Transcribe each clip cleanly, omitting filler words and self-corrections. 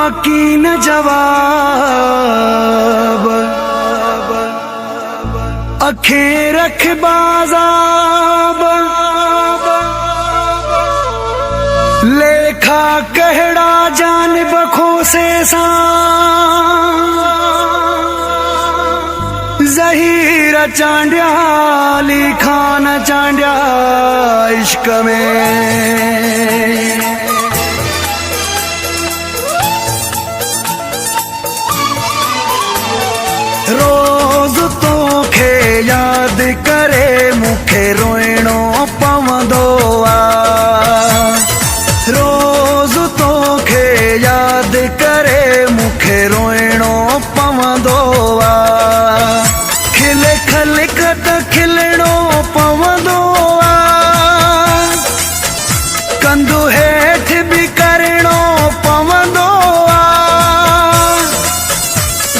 बाकी न जवाब, अखें रख बाज़ाब, लेखा कहड़ा जानिब खोसे ज़हीर चांडिया लिखान चांडिया इश्क में। रोज़ तोखे याद करे मुखे रोइणो पवंदो आ, रोज़ तोखे याद करे मुखे रोइणो पवंदो आ। खिले खलकत खिलणो पवंदो आ, कंधु हेठ भी करणो पवंदो आ,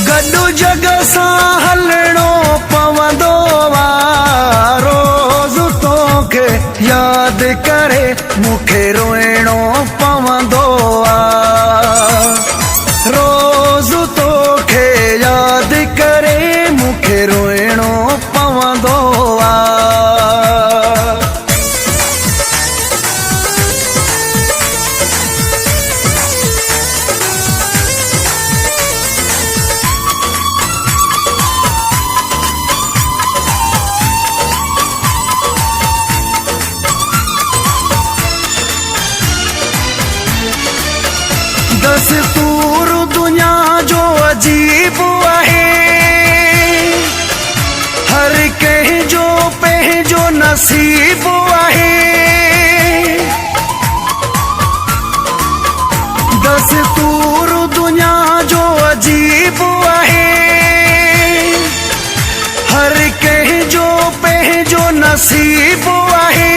गॾु जग सां हलणो पवंदो आ। रोज़ तोखे याद करे मुखे रोइणो पवंदो आ, रोज़ तोखे याद करे मुखे रोइणो पवंदो आ। दस्तूर दुनिया जो अजीब आहे, हर कंहिं जो पंहिंजो नसीब आहे। दस्तूर दुनिया जो अजीब आहे, हर कंहिं जो पंहिंजो नसीब आहे।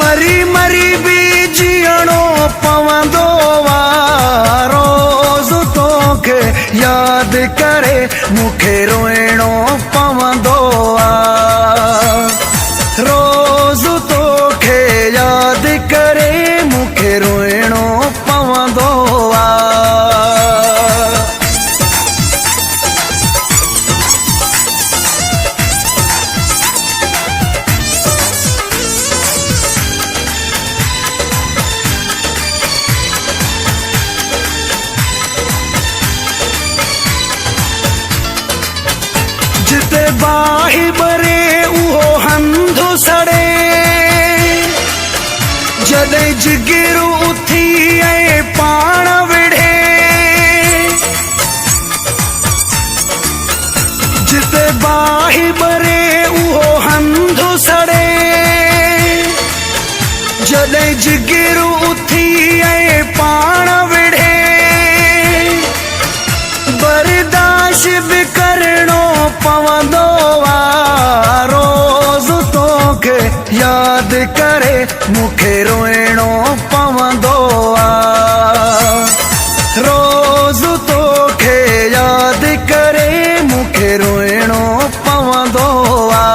मरी मरी भी जीअणो पवंदो आ, रोज़ तोखे याद करे मुखे रोइणो पवंदो आ, रोज़ तोखे याद करे मुखे रोइणो पवंदो आ। जिते बाहि बरे उहो हंधु सड़े, जॾहिं जिगर उथी ऐं पाण विढ़े। जिते बाहि बरे उहो हंधु सड़े, जॾहिं जिगर उथी ऐं पाण विढ़े। बर्दाश्त भी करणो पवंदो आ, रोज़ तोखे याद करे मुखे रोइणो पवंदो आ, रोज़ तोखे याद करे मुखे रोइणो पवंदो आ।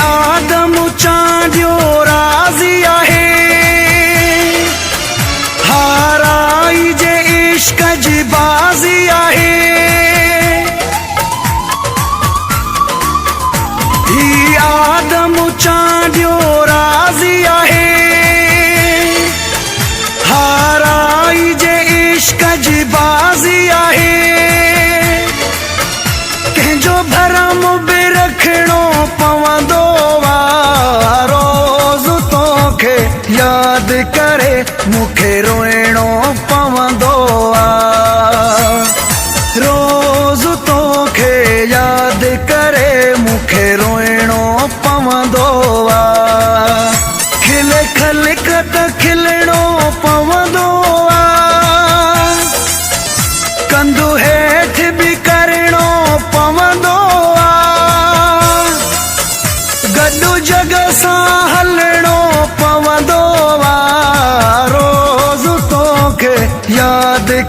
आदम चांडियो राज़ी आहे, हाराई जे इश्क जी बाज़ी आहे। ही आदम चांडियो राज़ी आहे, हाराई जे इश्क जी बाज़ी आहे। कंहिंजो भरम बि रखणो पवंदो आ, रोज़ तोखे याद करे मुखे रोइणो पवंदो आ, रोज़ तोखे याद करे मुखे रोइणो पवंदो आ। खिले खलकत खिलणो पवंदो आ, कंधु हेठ भी करणो पवंदो आ,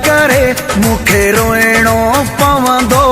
करे मूंखे रोइणो पवंदो